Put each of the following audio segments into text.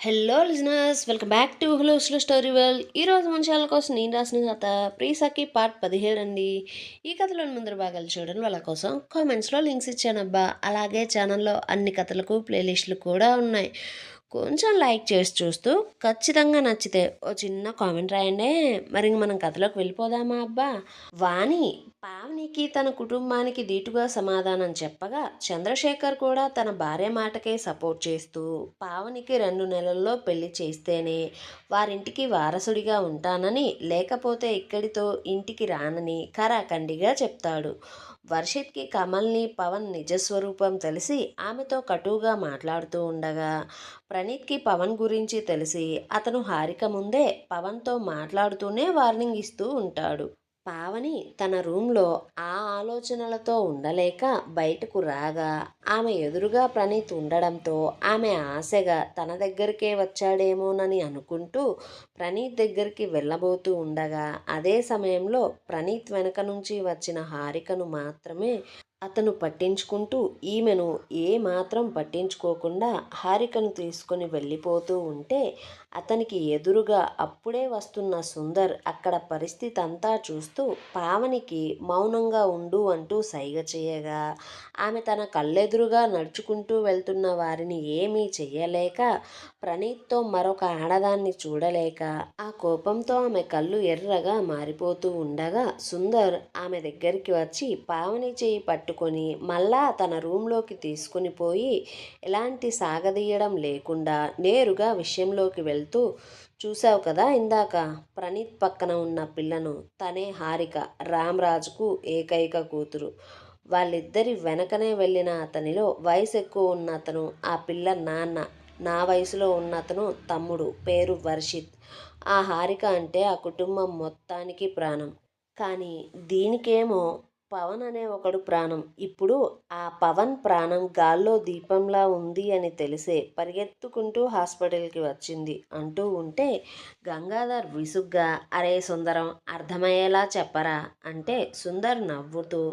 Hello listeners, welcome back to hello slow story world. ఈరోజు మన channel కోసం నేను రాసిన కథ ప్రీసకి పార్ట్ 17 అండి. ఈ కథలోని ముందర భాగాలు చూడండి, వాళ్ళ కోసం కామెంట్స్లో లింక్స్ ఇచ్చానబ్బా. అలాగే ఛానల్లో అన్ని కథలకు ప్లేలిస్టులు కూడా ఉన్నాయి. కొంచెం లైక్ చేసి చూస్తూ ఖచ్చితంగా నచ్చితే ఓ చిన్న కామెంట్ రాయండి. మరి ఇంక మనం కథలోకి వెళ్ళిపోదామా అబ్బా. వాణి పావనికి తన కుటుంబానికి దీటుగా సమాధానం చెప్పగా చంద్రశేఖర్ కూడా తన భార్య మాటకే సపోర్ట్ చేస్తూ పావనికి 2 నెలల్లో పెళ్లి చేస్తేనే వారింటికి వారసుడిగా ఉంటానని, లేకపోతే ఇక్కడితో ఇంటికి రానని ఖరాఖండిగా చెప్తాడు. వర్షిత్కి కమల్ని పవన్ నిజస్వరూపం తెలిసి ఆమెతో కటువుగా మాట్లాడుతూ ఉండగా, ప్రణీత్కి పవన్ గురించి తెలిసి అతను హారిక ముందే పవన్తో మాట్లాడుతూనే వార్నింగ్ ఇస్తూ ఉంటాడు. పావని తన రూమ్లో ఆ ఆలోచనలతో ఉండలేక బయటకు రాగా ఆమె ఎదురుగా ప్రణీత్ ఉండడంతో ఆమె ఆశగా తన దగ్గరికే వచ్చాడేమోనని అనుకుంటూ ప్రణీత్ దగ్గరికి వెళ్ళబోతూ ఉండగా, అదే సమయంలో ప్రణీత్ వెనక నుంచి వచ్చిన హారికను మాత్రమే అతను పట్టించుకుంటూ ఈమెను ఏమాత్రం పట్టించుకోకుండా హారికను తీసుకొని వెళ్ళిపోతూ ఉంటే, అతనికి ఎదురుగా అప్పుడే వస్తున్న సుందర్ అక్కడ పరిస్థితి అంతా చూస్తూ పావనికి మౌనంగా ఉండు అంటూ సైగ చేయగా, ఆమె తన కళ్ళెదురుగా నడుచుకుంటూ వెళ్తున్న వారిని ఏమీ చెయ్యలేక, ప్రణీత్తో మరొక ఆడదాన్ని చూడలేక ఆ కోపంతో ఆమె కళ్ళు ఎర్రగా మారిపోతూ ఉండగా, సుందర్ ఆమె దగ్గరికి వచ్చి పావని చేయి పట్టుకొని మళ్ళా తన రూంలోకి తీసుకుని పోయి ఎలాంటి సాగదీయడం లేకుండా నేరుగా విషయంలోకి వెళ్తూ, చూసావు కదా ఇందాక ప్రణీత్ పక్కన ఉన్న పిల్లను, తనే హారిక, రామ్రాజుకు ఏకైక కూతురు. వాళ్ళిద్దరి వెనకనే వెళ్ళిన అతనిలో వయసు ఎక్కువ ఉన్న అతను ఆ పిల్ల నాన్న, నా వయసులో ఉన్న అతను తమ్ముడు, పేరు వర్షిత్. ఆ హారిక అంటే ఆ కుటుంబం మొత్తానికి ప్రాణం. కానీ దీనికేమో పవన్ అనే ఒకడు ప్రాణం. ఇప్పుడు ఆ పవన్ ప్రాణం గాల్లో దీపంలా ఉంది అని తెలిసే పరిగెత్తుకుంటూ హాస్పిటల్కి వచ్చింది అంటూ ఉంటే, గంగాధర్ విసుగ్గా అరే సుందరం, అర్థమయ్యేలా చెప్పరా అంటే, సుందర్ నవ్వుతూ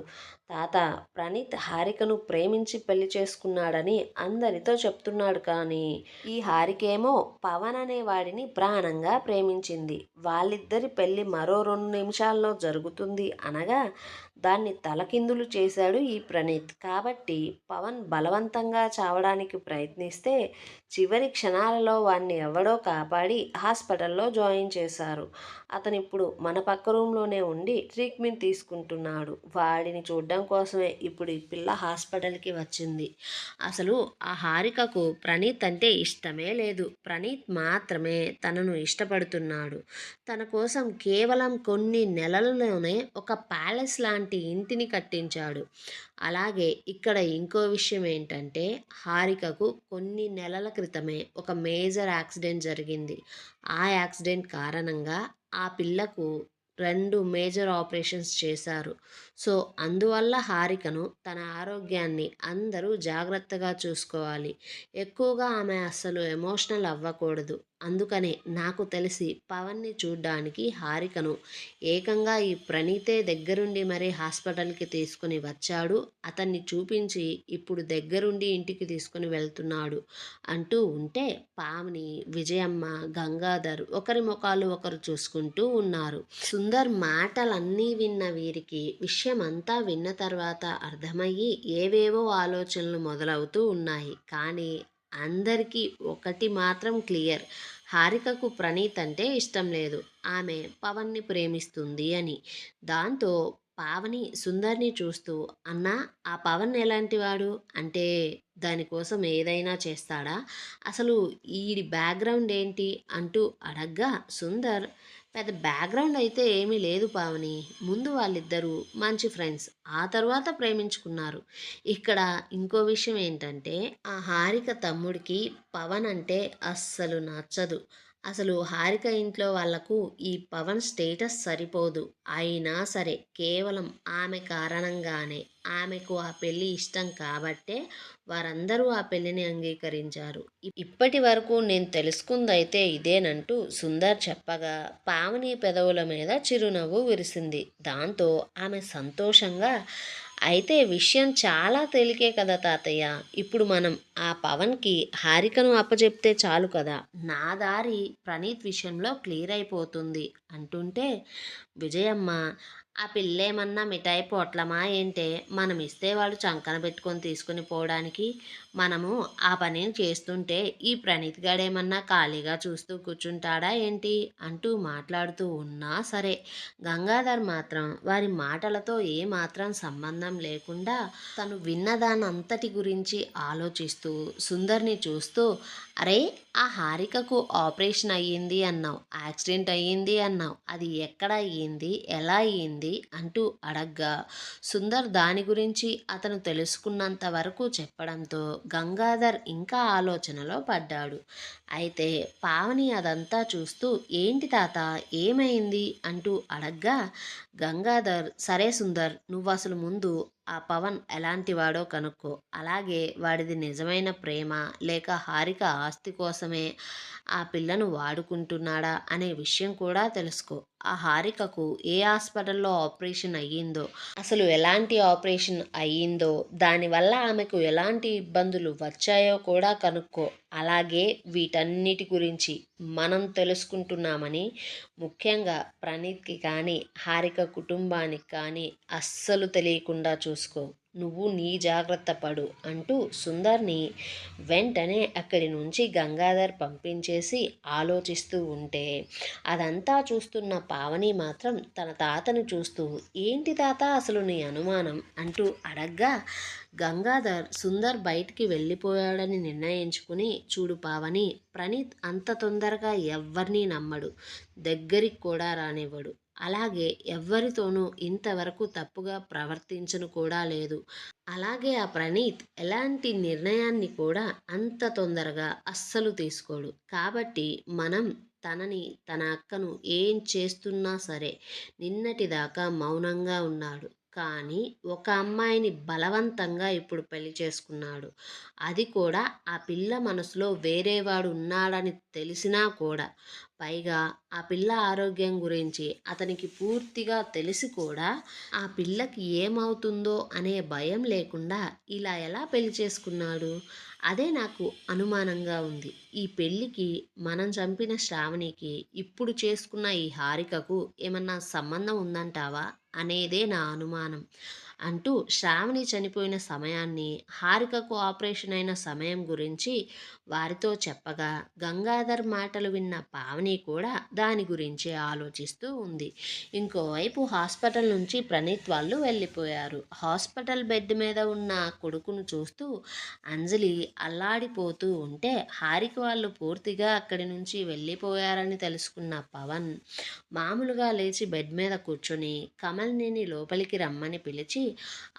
తాత, ప్రణీత్ హారికను ప్రేమించి పెళ్లి చేసుకున్నాడని అందరితో చెప్తున్నాడు. కానీ ఈ హారికేమో పవన్ అనే వాడిని ప్రాణంగా ప్రేమించింది. వాళ్ళిద్దరి పెళ్లి మరో 2 నిమిషాల్లో జరుగుతుంది అనగా దాన్ని తలకిందులు చేశాడు ఈ ప్రణీత్. కాబట్టి పవన్ బలవంతంగా చావడానికి ప్రయత్నిస్తే చివరి క్షణాలలో వాణ్ణి ఎవడో కాపాడి హాస్పిటల్లో జాయిన్ చేశారు. అతను ఇప్పుడు మన పక్క రూమ్లోనే ఉండి ట్రీట్మెంట్ తీసుకుంటున్నాడు. వాడిని చూడడం కోసమే ఇప్పుడు ఈ పిల్ల హాస్పిటల్కి వచ్చింది. అసలు ఆ హారికకు ప్రణీత్ అంటే ఇష్టమే లేదు. ప్రణీత్ మాత్రమే తనను ఇష్టపడుతున్నాడు. తన కోసం కేవలం కొన్ని నెలల్లోనే ఒక ప్యాలెస్ లాంటి ఇంటిని కట్టించాడు. అలాగే ఇక్కడ ఇంకో విషయం ఏంటంటే, హారికకు కొన్ని నెలల క్రితమే ఒక మేజర్ యాక్సిడెంట్ జరిగింది. ఆ యాక్సిడెంట్ కారణంగా ఆ పిల్లకు 2 మేజర్ ఆపరేషన్స్ చేశారు. సో అందువల్ల హారికను, తన ఆరోగ్యాన్ని అందరూ జాగ్రత్తగా చూసుకోవాలి. ఎక్కువగా ఆమె అస్సలు ఎమోషనల్ అవ్వకూడదు. అందుకనే నాకు తెలిసి పవన్ని చూడ్డానికి హారికను ఏకంగా ఈ ప్రణీతే దగ్గరుండి మరీ హాస్పిటల్కి తీసుకుని వచ్చాడు. అతన్ని చూపించి ఇప్పుడు దగ్గరుండి ఇంటికి తీసుకుని వెళ్తున్నాడు అంటూ ఉంటే, పావని, విజయమ్మ, గంగాధర్ ఒకరి ముఖాలు ఒకరు చూసుకుంటూ ఉన్నారు. సుందర్ మాటలన్నీ విన్న వీరికి విషయం అంతా విన్న తర్వాత అర్థమయ్యి ఏవేవో ఆలోచనలు మొదలవుతూ ఉన్నాయి. కానీ అందరికీ ఒకటి మాత్రం క్లియర్, హారికకు ప్రణీత్ అంటే ఇష్టం లేదు. ఆమె పవన్ని ప్రేమిస్తుంది అని. దాంతో పావని సుందర్ని చూస్తూ, అన్నా ఆ పవన్ ఎలాంటివాడు అంటే దానికోసం ఏదైనా చేస్తాడా, అసలు ఈడి బ్యాక్గ్రౌండ్ ఏంటి అంటూ అడగ్గా, సుందర్ పెద్ద బ్యాక్గ్రౌండ్ అయితే ఏమీ లేదు పావని. ముందు వాళ్ళిద్దరూ మంచి ఫ్రెండ్స్, ఆ తర్వాత ప్రేమించుకున్నారు. ఇక్కడ ఇంకో విషయం ఏంటంటే, ఆ హారిక తమ్ముడికి పవన్ అంటే అస్సలు నచ్చదు. అసలు హారిక ఇంట్లో వాళ్లకు ఈ పవన్ స్టేటస్ సరిపోదు. అయినా సరే కేవలం ఆమె కారణంగానే, ఆమెకు ఆ పెళ్ళి ఇష్టం కాబట్టే వారందరూ ఆ పెళ్ళిని అంగీకరించారు. ఇప్పటి వరకు నేను తెలుసుకుందైతే ఇదేనంటూ సుందర్ చెప్పగా, పావని పెదవుల మీద చిరునవ్వు విరిసింది. దాంతో ఆమె సంతోషంగా అయితే విషయం చాలా తేలికే కదా తాతయ్య. ఇప్పుడు మనం ఆ పవన్‌కి హారికను అప్పజెప్తే చాలు కదా! నా దారి ప్రణీత్ విషయంలో క్లియర్ అయిపోతుంది అంటుంటే, విజయమ్మ ఆ పిల్లేమన్నా మిఠాయి పొట్లమా ఏంటే? మనమిస్తే వాడు చంకన పెట్టుకొని తీసుకొని పోవడానికి. మనము ఆ పనిని చేస్తుంటే ఈ ప్రణీత్ గాడేమన్నా ఖాళీగా చూస్తూ కూర్చుంటాడా ఏంటి? అంటూ మాట్లాడుతూ ఉన్నా సరే, గంగాధర్ మాత్రం వారి మాటలతో ఏమాత్రం సంబంధం లేకుండా తను విన్నదానంతటి గురించి ఆలోచిస్తూ సుందర్ని చూస్తూ, అరే, ఆ హారికకు ఆపరేషన్ అయ్యింది అన్నావు, యాక్సిడెంట్ అయ్యింది అన్నావు, అది ఎక్కడ అయ్యింది, ఎలా అయ్యింది అంటూ అడగ్గా, సుందర్ దాని గురించి అతను తెలుసుకున్నంత వరకు చెప్పడంతో గంగాధర్ ఇంకా ఆలోచనలో పడ్డాడు. అయితే పావని అదంతా చూస్తూ, ఏంటి తాత, ఏమైంది అంటూ అడగ్గా, గంగాధర్, సరే సుందర్, నువ్వు అసలు ముందు ఆ పవన్ ఎలాంటివాడో కనుక్కో. అలాగే వాడిది నిజమైన ప్రేమ లేక హారిక ఆస్తి కోసమే ఆ పిల్లను వాడుకుంటున్నాడా అనే విషయం కూడా తెలుసుకో. ఆ హారికకు ఏ హాస్పిటల్లో ఆపరేషన్ అయ్యిందో, అసలు ఎలాంటి ఆపరేషన్ అయ్యిందో, దానివల్ల ఆమెకు ఎలాంటి ఇబ్బందులు వచ్చాయో కూడా కనుక్కో. అలాగే వీటన్నిటి గురించి మనం తెలుసుకుంటున్నామని ముఖ్యంగా ప్రణీత్కి కానీ హారిక కుటుంబానికి కానీ అస్సలు తెలియకుండా చూసుకో. నువ్వు నీ జాగ్రత్త పడు అంటూ సుందర్ని వెంటనే అక్కడి నుంచి గంగాధర్ పంపించేసి ఆలోచిస్తూ ఉంటే, అదంతా చూస్తున్న పావని మాత్రం తన తాతను చూస్తూ, ఏంటి తాత అసలు నీ అనుమానం అంటూ అడగ్గా, గంగాధర్ సుందర్ బయటికి వెళ్ళిపోయాడని నిర్ణయించుకుని, చూడు పావని, ప్రణీత్ అంత తొందరగా ఎవ్వరినీ నమ్మడు, దగ్గరికి కూడా రానివ్వడు. అలాగే ఎవ్వరితోనూ ఇంతవరకు తప్పుగా ప్రవర్తించను కూడా లేదు. అలాగే ఆ ప్రణీత్ ఎలాంటి నిర్ణయాన్ని కూడా అంత తొందరగా అస్సలు తీసుకోడు. కాబట్టి మనం తనని, తన అక్కను ఏం చేస్తున్నా సరే నిన్నటిదాకా మౌనంగా ఉన్నాడు. కానీ ఒక అమ్మాయిని బలవంతంగా ఇప్పుడు పెళ్లి చేసుకున్నాడు. అది కూడా ఆ పిల్ల మనసులో వేరేవాడు ఉన్నాడని తెలిసినా కూడా. పైగా ఆ పిల్ల ఆరోగ్యం గురించి అతనికి పూర్తిగా తెలిసి కూడా ఆ పిల్లకి ఏమవుతుందో అనే భయం లేకుండా ఇలా ఎలా పెళ్లి చేసుకున్నాడు? అదే నాకు అనుమానంగా ఉంది. ఈ పెళ్ళికి మనం చంపిన శ్రావణికి ఇప్పుడు చేసుకున్న ఈ హారికకు ఏమన్నా సంబంధం ఉందంటావా అనేదే నా అనుమానం అంటూ శ్రావణి చనిపోయిన సమయాన్ని, హారికకు ఆపరేషన్ అయిన సమయం గురించి వారితో చెప్పగా, గంగాధర్ మాటలు విన్న పావని కూడా దాని గురించి ఆలోచిస్తూ ఉంది. ఇంకోవైపు హాస్పిటల్ నుంచి ప్రణీత్ వాళ్ళు వెళ్ళిపోయారు. హాస్పిటల్ బెడ్ మీద ఉన్న కొడుకును చూస్తూ అంజలి అల్లాడిపోతూ ఉంటే, హారిక వాళ్ళు పూర్తిగా అక్కడి నుంచి వెళ్ళిపోయారని తెలుసుకున్న పవన్ మామూలుగా లేచి బెడ్ మీద కూర్చొని కమల్నిని లోపలికి రమ్మని పిలిచి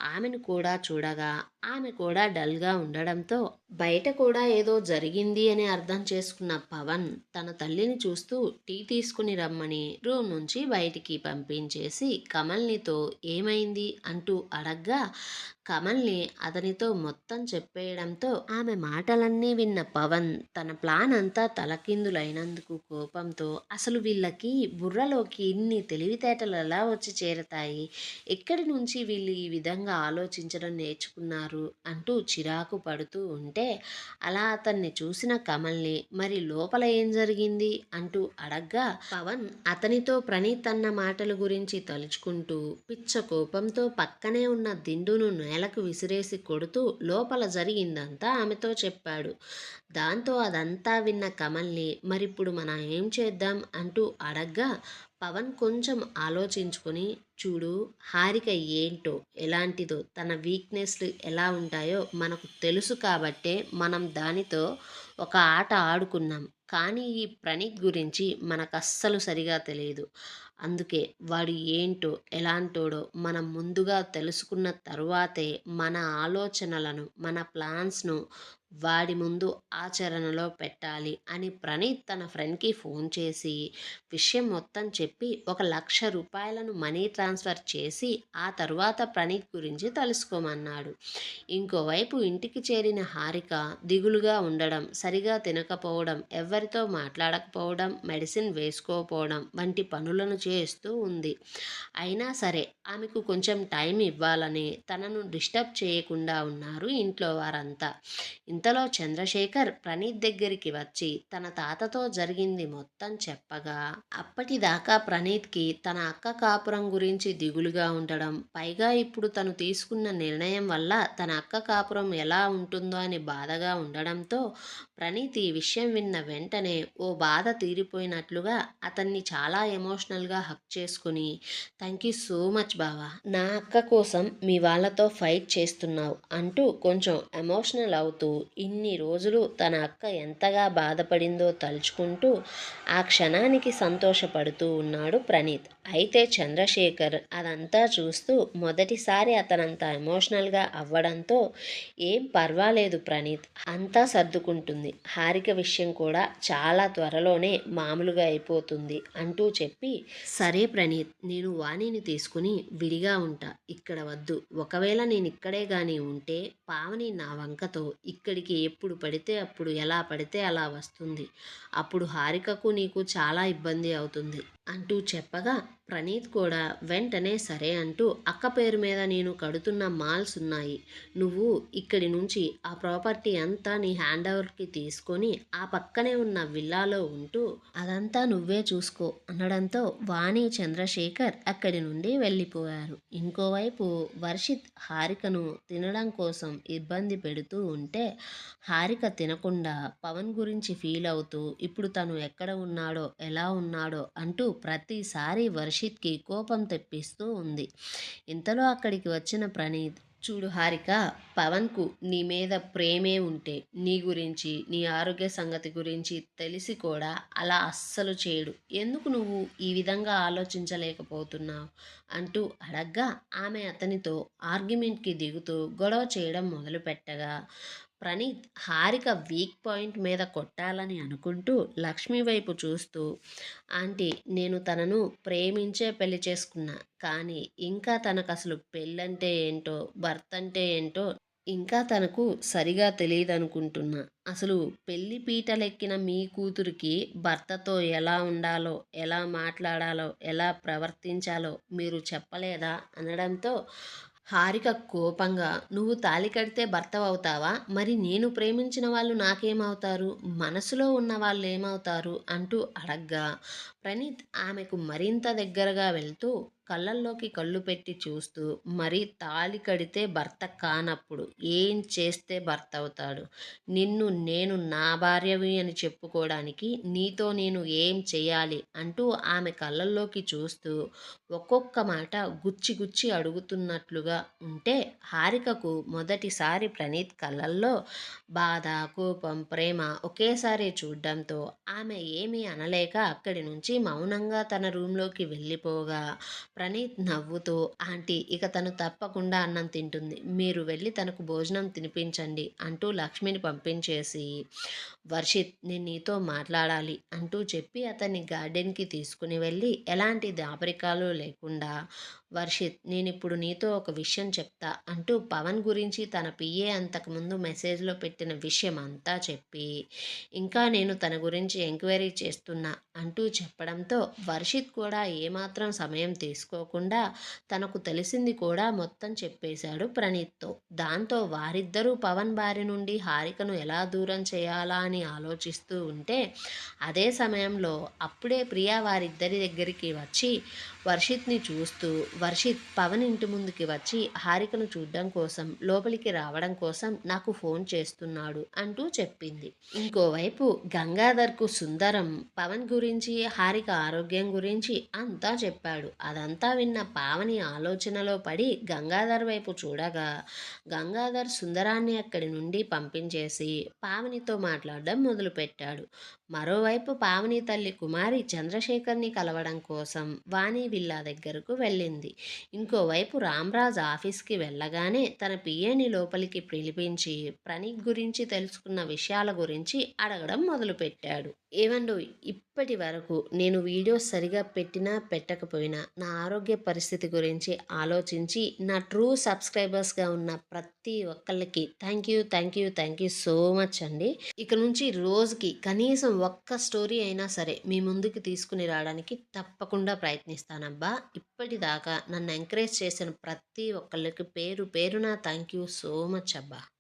ఆమెను కూడా చూడగా, ఆమె కూడా డల్గా ఉండడంతో బయట కూడా ఏదో జరిగింది అని అర్థం చేసుకున్న పవన్ తన తల్లిని చూస్తూ టీ తీసుకుని రమ్మని రూమ్ నుంచి బయటికి పంపించేసి కమల్నితో ఏమైంది అంటూ అడగ్గా, కమల్ని అతనితో మొత్తం చెప్పేయడంతో ఆమె మాటలన్నీ విన్న పవన్ తన ప్లాన్ అంతా తలకిందులైనందుకు కోపంతో, అసలు వీళ్ళకి బుర్రలోకి ఇన్ని తెలివితేటలు ఎలా వచ్చి చేరతాయి, ఎక్కడి నుంచి వీళ్ళు ఈ విధంగా ఆలోచించడం నేర్చుకున్నారు అంటూ చిరాకు పడుతూ ఉంటే, అలా అతన్ని చూసిన కమల్ని మరి లోపల ఏం జరిగింది అంటూ అడగ్గా, పవన్ అతనితో ప్రణీత్ అన్న మాటల గురించి తలుచుకుంటూ పిచ్చ కోపంతో పక్కనే ఉన్న దిండును నేలకు విసిరేసి కొడుతూ లోపల జరిగిందంతా ఆమెతో చెప్పాడు. దాంతో అదంతా విన్న కమల్ని మరిప్పుడు మనం ఏం చేద్దాం అంటూ అడగ్గా, పవన్ కొంచెం ఆలోచించుకొని, చూడు, హారిక ఏంటో, ఎలాంటిదో, తన వీక్నెస్లు ఎలా ఉంటాయో మనకు తెలుసు కాబట్టే మనం దానితో ఒక ఆట ఆడుకున్నాం. కానీ ఈ ప్రణీత్ గురించి మనకు అస్సలు సరిగా తెలియదు. అందుకే వాడు ఏంటో, ఎలాంటోడో మనం ముందుగా తెలుసుకున్న తరువాతే మన ఆలోచనలను, మన ప్లాన్స్ను వాడి ముందు ఆచరణలో పెట్టాలి అని ప్రణీత్ తన ఫ్రెండ్కి ఫోన్ చేసి విషయం మొత్తం చెప్పి ₹1,00,000 మనీ ట్రాన్స్ఫర్ చేసి ఆ తరువాత ప్రణీత్ గురించి తెలుసుకోమన్నాడు. ఇంకోవైపు ఇంటికి చేరిన హారిక దిగులుగా ఉండడం, సరిగా తినకపోవడం, ఎవరితో మాట్లాడకపోవడం, మెడిసిన్ వేసుకోకపోవడం వంటి పనులను చేస్తూ ఉంది. అయినా సరే ఆమెకు కొంచెం టైం ఇవ్వాలని తనను డిస్టర్బ్ చేయకుండా ఉన్నారు ఇంట్లో వారంతా. ఇంతలో చంద్రశేఖర్ ప్రణీత్ దగ్గరికి వచ్చి తన తాతతో జరిగింది మొత్తం చెప్పగా, అప్పటిదాకా ప్రణీత్కి తన అక్క కాపురం గురించి దిగులుగా ఉండడం, పైగా ఇప్పుడు తను తీసుకున్న నిర్ణయం వల్ల తన అక్క కాపురం ఎలా ఉంటుందో అని బాధగా ఉండడంతో ప్రణీత్ ఈ విషయం విన్న వెంటనే ఓ బాధ తీరిపోయినట్లుగా అతన్ని చాలా ఎమోషనల్గా హక్ చేసుకుని, థ్యాంక్ యూ సో మచ్ బావా, నా అక్క కోసం మీ వాళ్ళతో ఫైట్ చేస్తున్నావు అంటూ కొంచెం ఎమోషనల్ అవుతూ ఇన్ని రోజులు తన అక్క ఎంతగా బాధపడిందో తలుచుకుంటూ ఆ క్షణానికి సంతోషపడుతూ ఉన్నాడు ప్రణీత్. అయితే చంద్రశేఖర్ అదంతా చూస్తూ మొదటిసారి అతనంత ఎమోషనల్గా అవ్వడంతో ఏం పర్వాలేదు ప్రణీత్, అంతా సర్దుకుంటుంది, హారిక విషయం కూడా చాలా త్వరలోనే మామూలుగా అయిపోతుంది అంటూ చెప్పి, సరే ప్రణీత్, నేను వాణిని తీసుకుని విడిగా ఉంటా, ఇక్కడ వద్దు, ఒకవేళ నేను ఇక్కడే కానీ ఉంటే పావని నా వంకతో ఇక్కడికి ఎప్పుడు పడితే అప్పుడు ఎలా పడితే అలా వస్తుంది, అప్పుడు హారికకు నీకు చాలా ఇబ్బంది అవుతుంది అంటూ చెప్పగా ప్రణీత్ కూడా వెంటనే సరే అంటూ, అక్క పేరు మీద నేను కడుతున్న మాల్స్ ఉన్నాయి, నువ్వు ఇక్కడి నుంచి ఆ ప్రాపర్టీ అంతా నీ హ్యాండ్ ఓవర్కి తీసుకొని ఆ పక్కనే ఉన్న విల్లాలో ఉంటూ అదంతా నువ్వే చూసుకో అనడంతో వాణి చంద్రశేఖర్ అక్కడి నుండి వెళ్ళిపోయారు. ఇంకోవైపు వర్షిత్ హారికను తినడం కోసం ఇబ్బంది పెడుతూ ఉంటే హారిక తినకుండా పవన్ గురించి ఫీల్ అవుతూ ఇప్పుడు తను ఎక్కడ ఉన్నాడో ఎలా ఉన్నాడో అంటూ ప్రతిసారి వర్షిత్కి కోపం తెప్పిస్తూ ఉంది. ఇంతలో అక్కడికి వచ్చిన ప్రణీత్, చూడు హారిక, పవన్కు నీ మీద ప్రేమే ఉంటే నీ గురించి నీ ఆరోగ్య సంగతి గురించి తెలిసి కూడా అలా అస్సలు చేయడు, ఎందుకు నువ్వు ఈ విధంగా ఆలోచించలేకపోతున్నావు అంటూ అడగ్గా ఆమె అతనితో ఆర్గ్యుమెంట్కి దిగుతూ గొడవ చేయడం మొదలుపెట్టగా ప్రణీత్ హారిక వీక్ పాయింట్ మీద కొట్టాలని అనుకుంటూ లక్ష్మి వైపు చూస్తూ, ఆంటీ, నేను తనను ప్రేమించే పెళ్లి చేసుకున్నా, కానీ ఇంకా తనకు అసలు పెళ్ళంటే ఏంటో భర్త అంటే ఏంటో ఇంకా తనకు సరిగా తెలియదనుకుంటున్నా, అసలు పెళ్లి పీటలెక్కిన మీ కూతురికి భర్తతో ఎలా ఉండాలో, ఎలా మాట్లాడాలో, ఎలా ప్రవర్తించాలో మీరు చెప్పలేదా అనడంతో హారిక కోపంగా, నువ్వు తాళి కడితే భర్తవవుతావా, మరి నేను ప్రేమించిన వాళ్ళు నాకేమవుతారు, మనసులో ఉన్న వాళ్ళు ఏమవుతారు అంటూ అడగ్గా ప్రణీత్ ఆమెకు మరింత దగ్గరగా వెళ్తూ కళ్ళల్లోకి కళ్ళు పెట్టి చూస్తూ, మరి తాళి కడితే భర్త కానప్పుడు ఏం చేస్తే భర్త అవుతాడు, నిన్ను నేను నా భార్యవి అని చెప్పుకోవడానికి నీతో నేను ఏం చేయాలి అంటూ ఆమె కళ్ళల్లోకి చూస్తూ ఒక్కొక్క మాట గుచ్చి గుచ్చి అడుగుతున్నట్లుగా ఉంటే హారికకు మొదటిసారి ప్రణీత్ కళ్ళల్లో బాధ, కోపం, ప్రేమ ఒకేసారి చూడడంతో ఆమె ఏమీ అనలేక అక్కడి నుంచి మౌనంగా తన రూంలోకి వెళ్ళిపోగా ప్రణీత్ నవ్వుతూ, ఆంటీ, ఇక తను తప్పకుండా అన్నం తింటుంది, మీరు వెళ్ళి తనకు భోజనం తినిపించండి అంటూ లక్ష్మిని పంపించేసి, వర్షిత్, నేను నీతో మాట్లాడాలి అంటూ చెప్పి అతన్ని గార్డెన్కి తీసుకుని వెళ్ళి ఎలాంటి దాపరికాలు లేకుండా, వర్షిత్, నేనిప్పుడు నీతో ఒక విషయం చెప్తా అంటూ పవన్ గురించి తన పిఏ అంతకుముందు మెసేజ్లో పెట్టిన విషయం అంతా చెప్పి, ఇంకా నేను తన గురించి ఎంక్వైరీ చేస్తున్నా అంటూ చెప్పడంతో వర్షిత్ కూడా ఏమాత్రం సమయం తీసుకోకుండా తనకు తెలిసింది కూడా మొత్తం చెప్పేశాడు ప్రణీత్తో. దాంతో వారిద్దరూ పవన్ బారి నుండి హారికను ఎలా దూరం చేయాలా అని ఆలోచిస్తూ ఉంటే అదే సమయంలో అప్పుడే ప్రియా వారిద్దరి దగ్గరికి వచ్చి వర్షిత్ని చూస్తూ, వర్షిత్ పవన్ ఇంటి ముందుకి వచ్చి హారికను చూడడం కోసం లోపలికి రావడం కోసం నాకు ఫోన్ చేస్తున్నాడు అంటూ చెప్పింది. ఇంకోవైపు గంగాధర్కు సుందరం పవన్ గురించి హారిక హారిక ఆరోగ్యం గురించి అంతా చెప్పాడు. అదంతా విన్న పావని ఆలోచనలో పడి గంగాధర్ వైపు చూడగా గంగాధర్ సుందరాన్ని అక్కడి నుండి పంపించేసి పావనితో మాట్లాడడం మొదలుపెట్టాడు. మరోవైపు పావని తల్లి కుమారి చంద్రశేఖర్ని కలవడం కోసం వాణి విల్లా దగ్గరకు వెళ్ళింది. ఇంకోవైపు రామ్రాజ్ ఆఫీస్కి వెళ్ళగానే తన పిఏని లోపలికి పిలిపించి ప్రణీత్ గురించి తెలుసుకున్న విషయాల గురించి అడగడం మొదలుపెట్టాడు. ఏవండోయ్, ఇప్పటి వరకు నేను వీడియోస్ సరిగా పెట్టినా పెట్టకపోయినా నా ఆరోగ్య పరిస్థితి గురించి ఆలోచించి నా ట్రూ సబ్స్క్రైబర్స్గా ఉన్న ప్రతి ఒక్కళ్ళకి థ్యాంక్ యూ సో మచ్ అండి. ఇక నుంచి రోజుకి కనీసం ఒక్క స్టోరీ అయినా సరే మీ ముందుకు తీసుకుని రావడానికి తప్పకుండా ప్రయత్నిస్తానబ్బా. ఇప్పటిదాకా నన్ను ఎంకరేజ్ చేసిన ప్రతి ఒక్కళ్ళకి పేరు పేరున థ్యాంక్ యూ సో మచ్ అబ్బా.